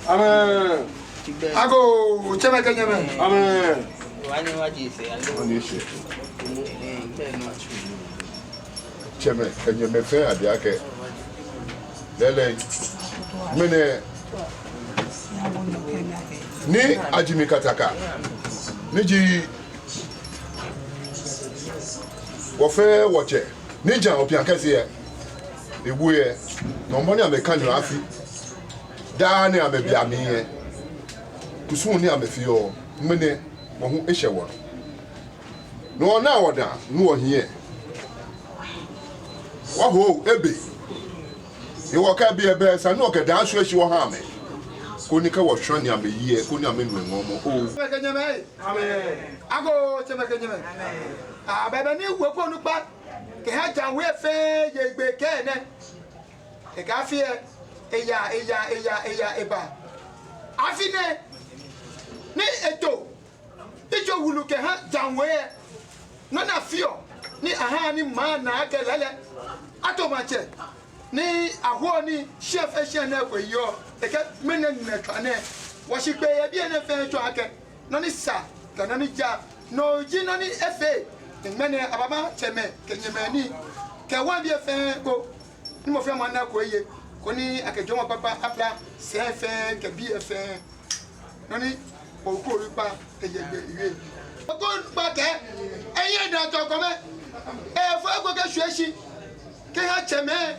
Amen. Ago, chama kanyame. Amen. Wani waji se alo. Wani shi. Be no chu. Chama kanyame fe ade ake. Lele. Mene. Ni ajimi kataka. Niji wo fe woche. Ni jan opian kese ye. Ebuye. No money amekanyo afi. Da ne amebi amiye. Kusun ni amefio. Mene wo hu ehye wo. No na woda no wo hie. Wa ho ebe. Ye wo ka bi ebe sa no ka da so ehye wo ha me. Ko ni ka wo hwa ni ameyiye, ko ni amenu ngomo. O. Chemekanyame. Amen. Ago chemekanyame. Amen. Ah bebe ni wo ko nu pa. Ke ha jan we fe ye gbe ke ne. E ka fi eya eba. Afi ne ni eto. Ijo wulu ke ha jan we no na fio ni aha ni ma na ke lele. Ato ma che. Ni aho ni chef ehia na kwayo. E ke menen na twane. Wo shi pe ye bi na fe twa ake. No ni sa ka no ni ja no ji no ni efe. Mene ababa cheme kenyemani ke wan bi efe ko ni mo fe mo na ko ye ko ni akejo mo papa apla se efe ke bi efe no ni o ko ri pa eyegbe iwe ko pa ke eyin da to ko me e fo ko ke sueshi ke ha cheme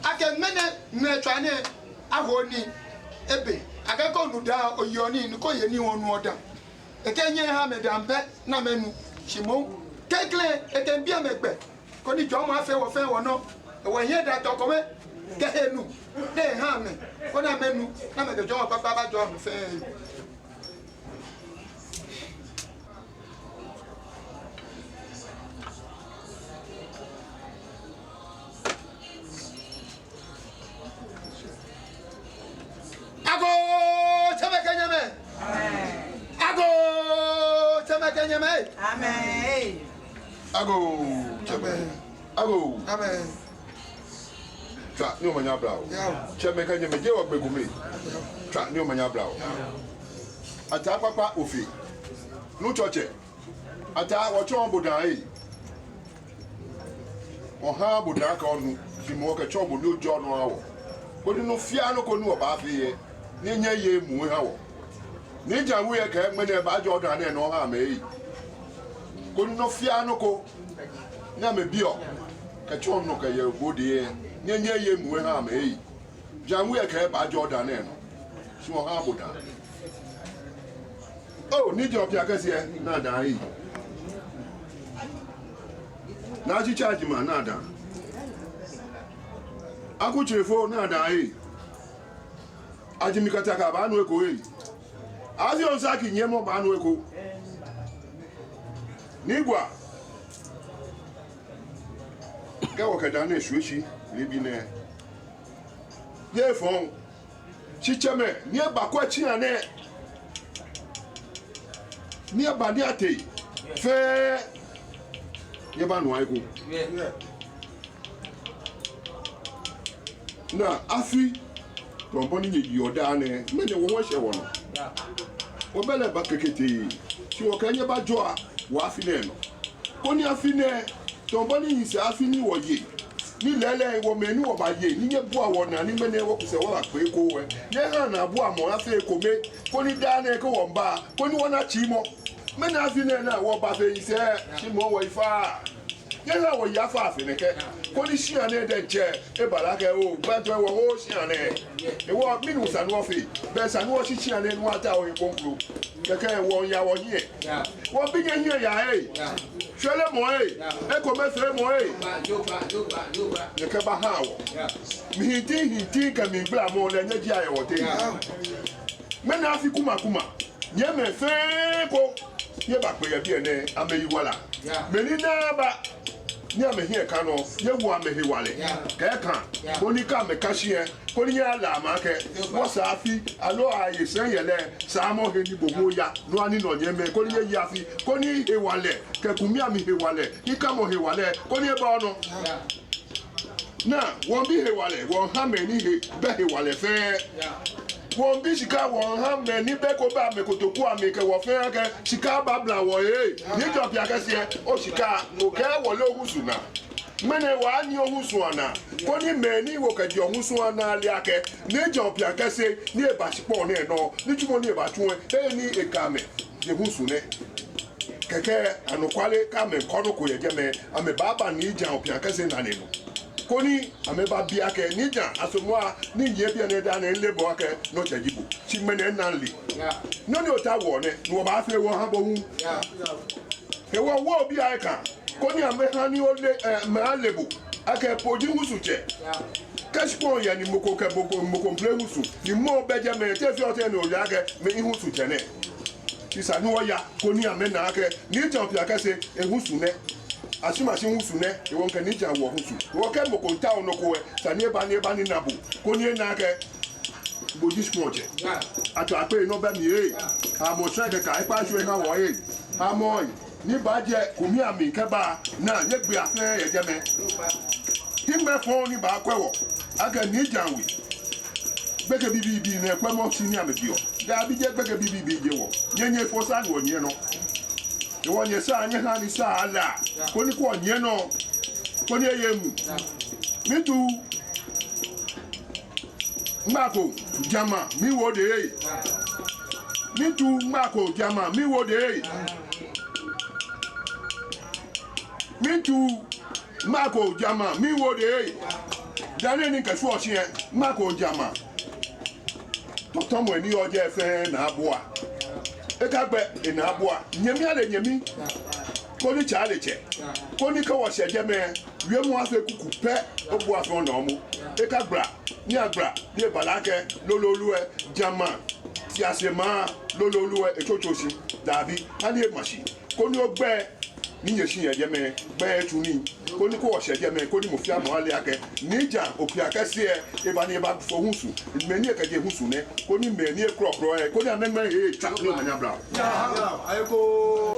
ake mene me twane ahoni ebe akako nuda oyoni ni ko ye ni wonu oda e ke nye ha me dambe na menu shimo kekle eken bia megbe ko ni jo ma fe wo no wo yen da to ko me kehenu de ha me ko na menu na me jo papa ba jo me fe ago chama kanyame amen ago chama kanyame Amen. Ago. Amen. Ago. Amen. Tra ni o manya brao. Cheme ka nyeme je ogbegume. Tra ni o manya brao. Ata papa ofi. Nu choche. Ata wo chon bodan yi. O ha bodan ka onu. Fi mo ka chon bodan ojo no awo. Ko ni no fia no ko nu oba fi ye. Ni nya ye mu ha wo. Ni jawu ye ka mene ba jo dan na no ha me yi. Ko no fia no ko na me bio ka chon no ka ye godie nye ye mu ha me yi janwu ye ka ba Jordan na no si wo ha boda oh ni jo pia kase na dan yi na ji charge ma na dan aku chefo na dan yi ajimi kata ka ba nu eko yi azi on saki nyemo ba nu eko Nigwa Gawo kadane shueshi libi ne Ye fon Chicheme ni ba kwa chi ane Ni ba ni ate fe Ye ba no aigo Na afi Tomboni ni yoda ane mene wo hwe wono Obele ba kekete Ti wo kanye ba joa wa afine no koni afine tomboni yisi afini woye ni lele wo menu wo ba ye ni ye bo awon na ni mene wo kuse wo ba pe ko we ye han na bo amo afi ko me ko ni da na ko wo ba ko ni wona chi mo mena afi na wo ba fe ise chi mo wo ifa ye ha wo ya fa afi ne ke ko ni shi ane de je e bala ke o gba to wo ho shi ane e wo minu sanu ofi be sanu o shi ane nu ata o ikonkro keke wo ya wo yin wo bi ye yin ya Shele moe, eko mesre moe. Ye ke ba ha wo. Mi hinti ka mi bla mo le nyeji aye wo te. Me na afi kuma. Nye me fe ko. Ye ba pe ye bi ene ameyi wala. Me ni na ba. Ni ame hie ka no, ye wo amehi wale. Ke kan. Ko ni ka me ka hie. Ko ni ya la ma ke. Wo sa afi alo aye sen ye le sa mo he ni bobo ya. No ani no nye me ko ni ye afi. Ko ni he wale. Ke kumi ami he wale. Ni ka mo he wale. Ko ni e ba ono. Na, won bi he wale. Won ha me ni he be he wale fe. Won bi shika won ha me ni be ko ba me kotoku ami ke wo fe ke shika ba bla wo ni jo pia ke se o shika o ke wo lo husuna mene wa ni ohusu ana ko ni me ni wo ke di ohusu ana ali ake ni jo pia ke se ni e ba sipo ni no ni jumo ni e ba tun e ni e ka me je husu ne keke anukwale ka me kodo ko ye je me ame baba ni ja opia ke se na ne no koni ameba bia ke nija asomwa ni ye bia ne da ne lebo ake no chajibu chi mene nanli no ni ota wo ne no ba fe wo ha bo hu he wo bia eka koni ameha ni ole ma lebo ake poji husuche kashpo ya ni moko ke boko moko mple husu ni mo beje me te fi ote no ya ke me husu che ne isa ni wo ya koni amena ake ni ja opia ke se ehusu ne asima si husu ne e won kan ni ja wo husu wo ke mo ko ta ono ko e sa ni ba ni nabo ko ni na ke boji smoje ato ape no ba mi e amo tra ke ka ipa so e ha wo e amo ni ba je kumi ami ke ba na ye gbe afe ye je me timbe fo ni ba kwewo aga ni janwi gbeke bibi na ekwe mo si ni amebio da bi je gbeke bibi je wo nyenye fo sa ni onye no e wonye sa anye ha ni sa ala ko ni ko onye no ko ni eyemu mitu mako jama mi wo de mitu mako jama mi wo de mitu mako jama mi wo de dane ni kasu osie mako jama totomo ni oje fe na aboa ekagbe ina aboa nyemi ale nyemi ko ni cha le che ko ni ka wo se je me wie mu afa kuku pe obu afa na omu ekagbra ni agbra ni balake lololuwe jama ti asema lololuwe echochosi dabi ani emashi ko ni ogbe ni yesin ye je me gbe tuni ko ni ko wo se je me ko ni mo fi amo ale ake nija opi akase e ba ni ba fo hunsu me ni ekaje hunsu ne ko ni me ni ekrokro e ko ni ameme e ta lo manya bra ayeko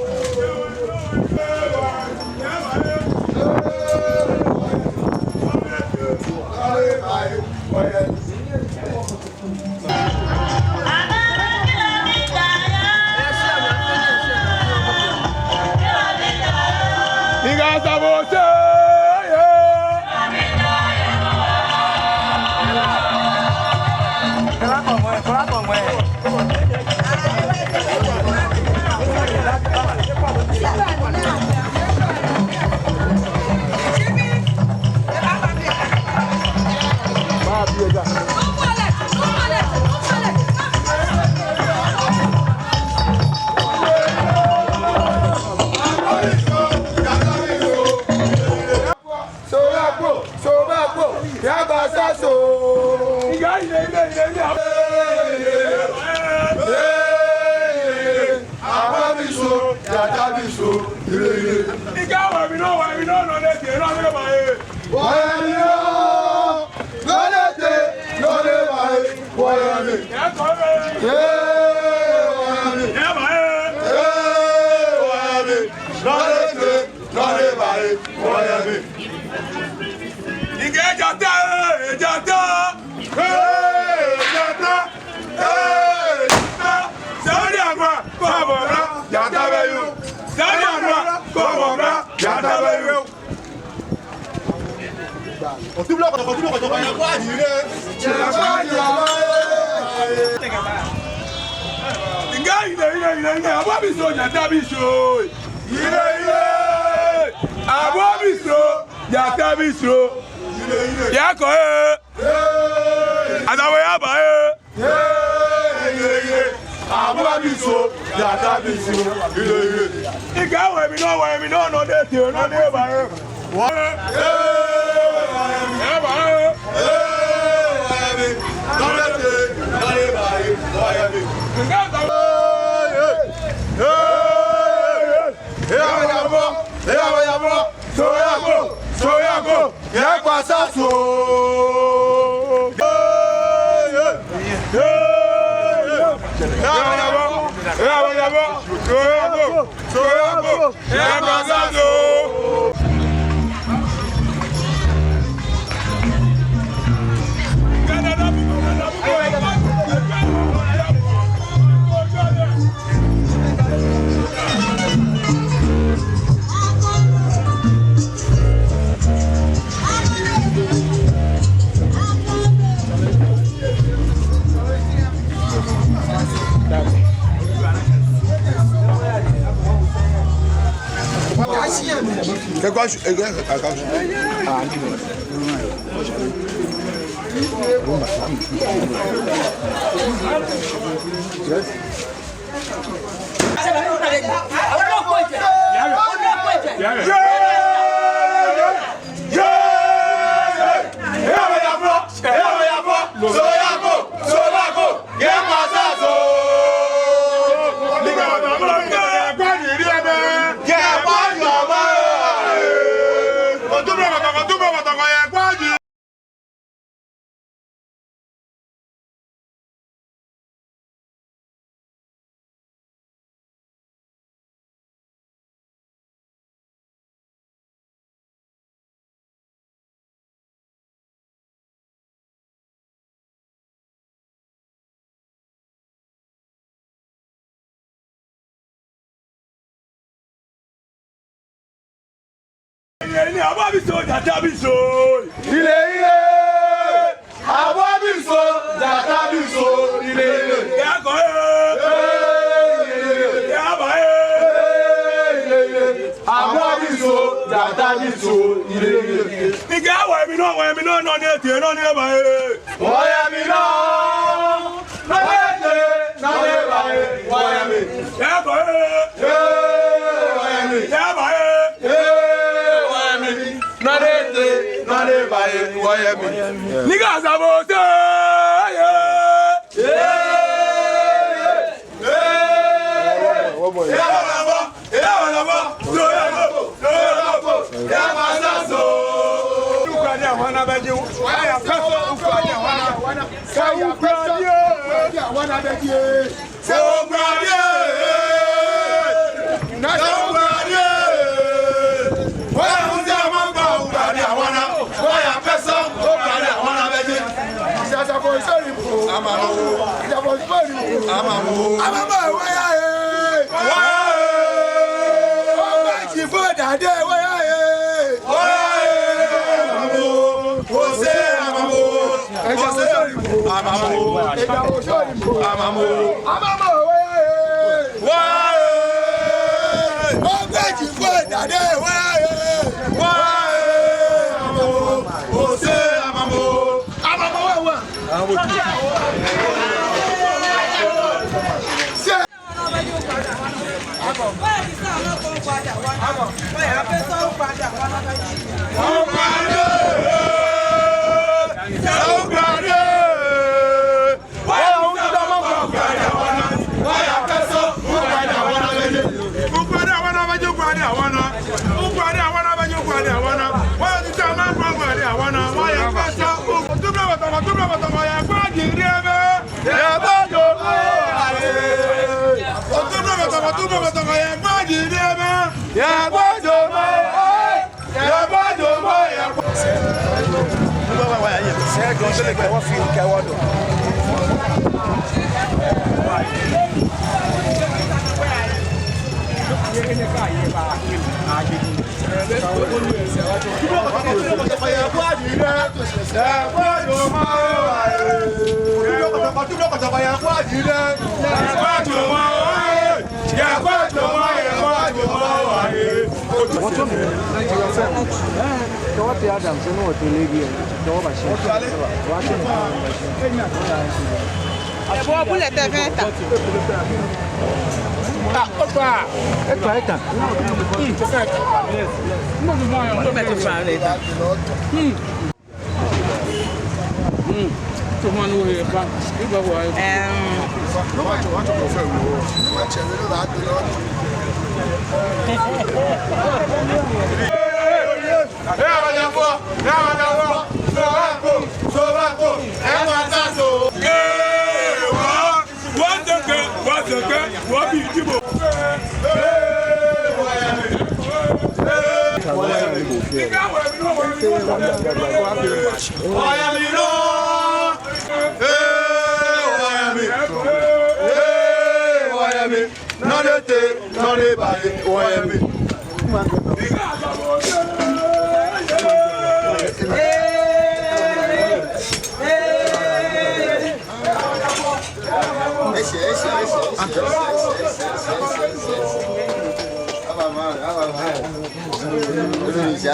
Fire,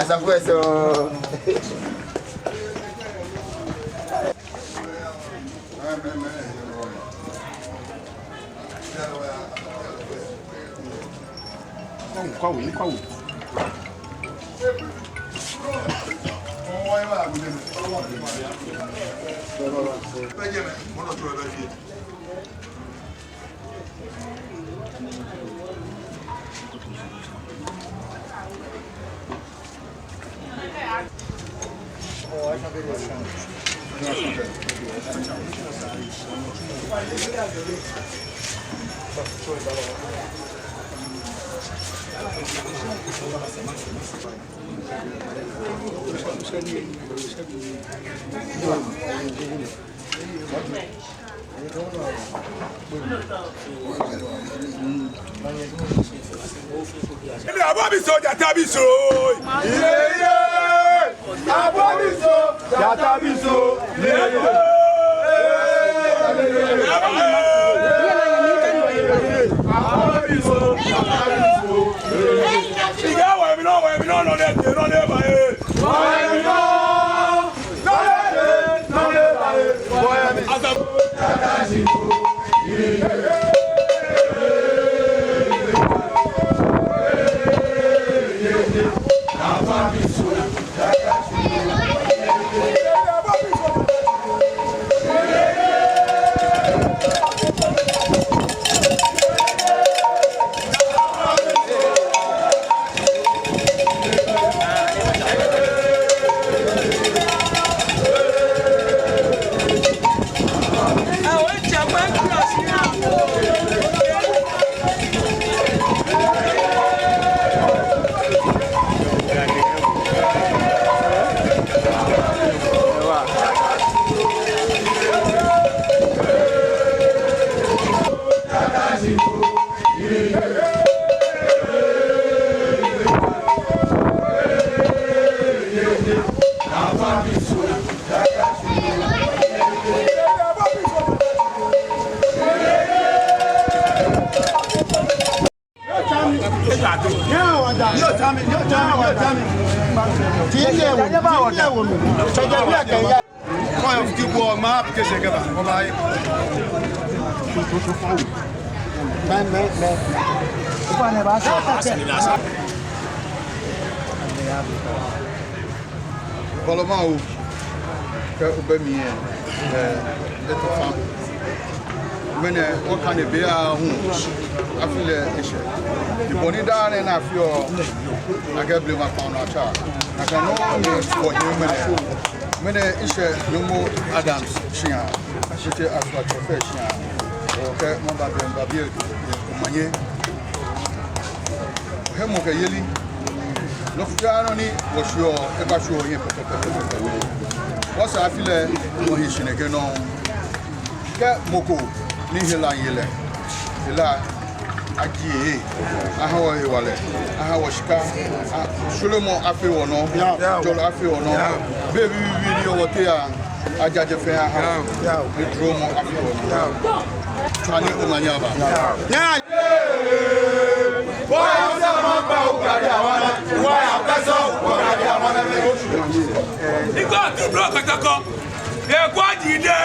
Essa foi essa. Qual? Bolomau que o bemi etofam mene o kan be a hu afile ishe di bonida na na afio agable ma pa no acha na kan no ni for him mene ishe yomo Adams shia shite aswa professional o ke mo ba be manye hemo ke yeli no fiano ni wosho e ba sho yin pepe wasa afile mo hishine ke no ke moko ni hela yele hela akie aha wo wale aha wo shika Solomon afi wo no jolo afi wo no baby video wo te a ajaje fe aha ni dromo afi wo no tani umanya ba nya wa sama ba ukari awana wa apeso ukari awana Iko tu block atako e kwa jide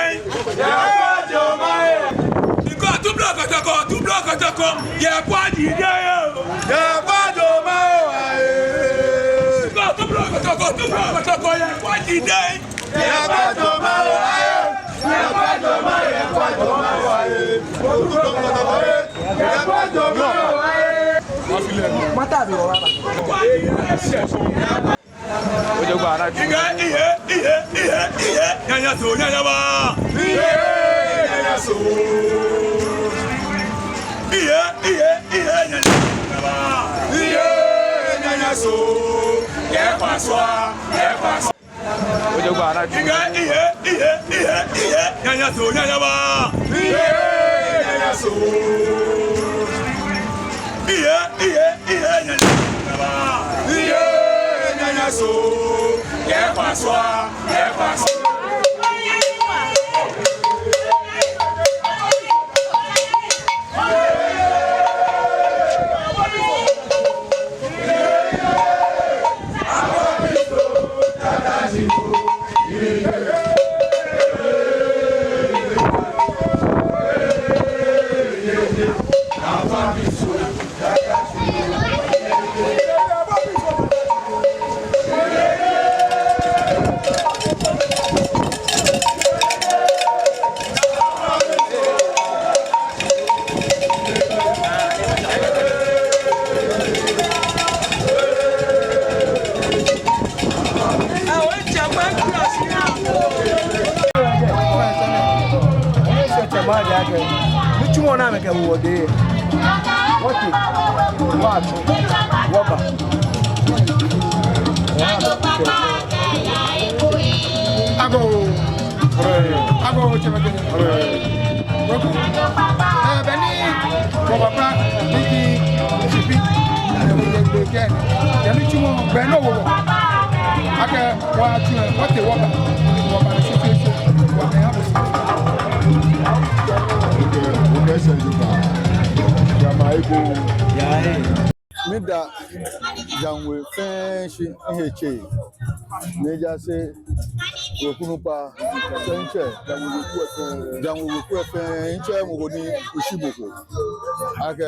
tu block atako ye kwa jide ye kwa do ma Iko tu block atako ye kwa jide ye kwa do ma ye kwa do ma ye kwa do ma Mata bi o baba. Ojo gba ara ju. Iye. Yanya so yanya ba. Yanya so. Iye yanya ba. Yanya so. Ye paswa. Ojo gba ara ju. Iye. Yanya so yanya ba. Yanya so. Iye yanya ba. So, yeah, paswa. Mida janwe fenshi heche meja se okunupa senche janwe ku fenche mogoni ushiboko ake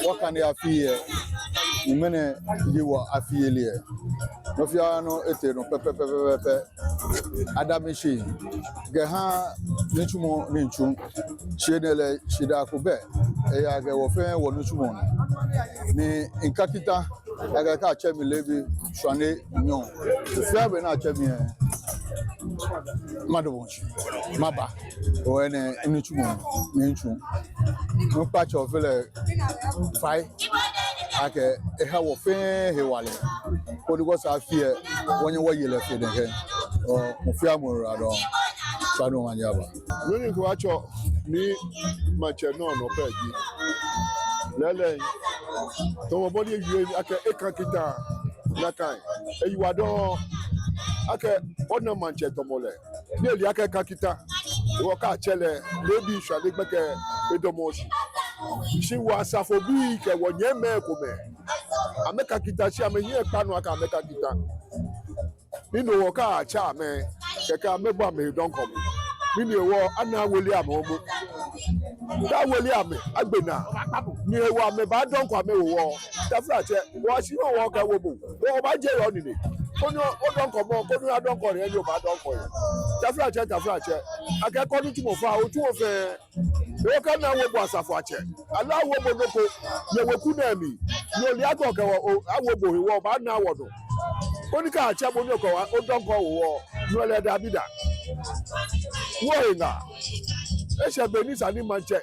wakane afie imene diwa afielie no fiano ete no pepe adamishi geha nichumo ninchu chenele shida kube eya ge wo fe wo nichumo ni inkakita aga ka chemi lebi swane nyon fia be na chemi madobonchi maba o ene nichumo ninchu no patch of le fai ake eha wo fe hewale ko digo sa fie wonye wo yele fe de he o mo fia mo rado sanu manyaba lórí ko acho ni mache no no peji lele to mo body yue ake ekan kita na kan eyiwa don ake ona manche to mole ni eli ake kan kita wo ka chele lebi swade gbeke edomoshi shi wa safobi ke wonye me ko me ameka kita shi amenye panu aka ameka kita nínú wo ka cha me keke amegba me don kom nínú wo ana woli amomo da woli ame agbena ni ewo ame ba don ko ame wo tafra che wo shi wo ka wo bo wo ba je yo nini ko ni o don ko mo ko ni a don ko re ni o ba don ko ye tafra che akeko ni tumo fa o tuwo fe wo ka na wo bo asafo ache ala wo bo noko ye weku na mi ni oli ago ke wo awo bo wo ba na wodo onika ache bo ni ko wa o don ko wo ni ole Davida wo inga ese benisa ni manche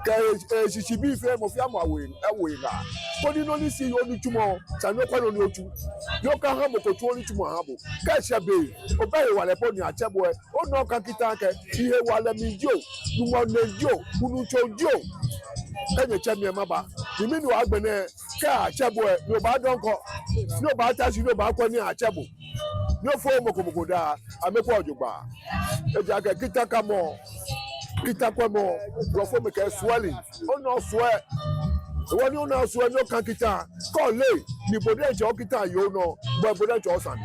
ka sisi bi fe mo fi amawe inga ko ni no ni si oni tumo sa no kwa no ni otu yo ka ha mo ko tu oni tumo ha bo ka ese be o ba ye wale po ni ache bo e o no ka kita ke ihe wale mi jo nu mo ne jo kunu cho jo enye chemie maba imi ni wa gbene ka achebo e ni o ba donko ni o ba tashi ni o ba kwa ni achebo ni o fo mokomoko da amepo ojugba eja ke kitaka mo kitakwa mo lo fo me ke swelling o no sweat wọ́n ní ó náà sọ ẹjọ́ kan kíta kọ́ lé ní ibodè ìjọ kíta yóò náà gbọ́ ibodè ìjọ sàn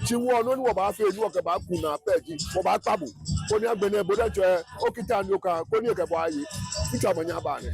tí wọ́n ní wọ́n bá fẹ́ ní ọ̀kẹ́ bá kùnà pẹ́ẹ́jì wọ́n bá pàbò kó ní agbẹ̀ni ibodè ìjọ ó kíta ní ọkà kó ní ìkẹ́bọ̀ ayé níta ọmọ yẹn bá rẹ̀.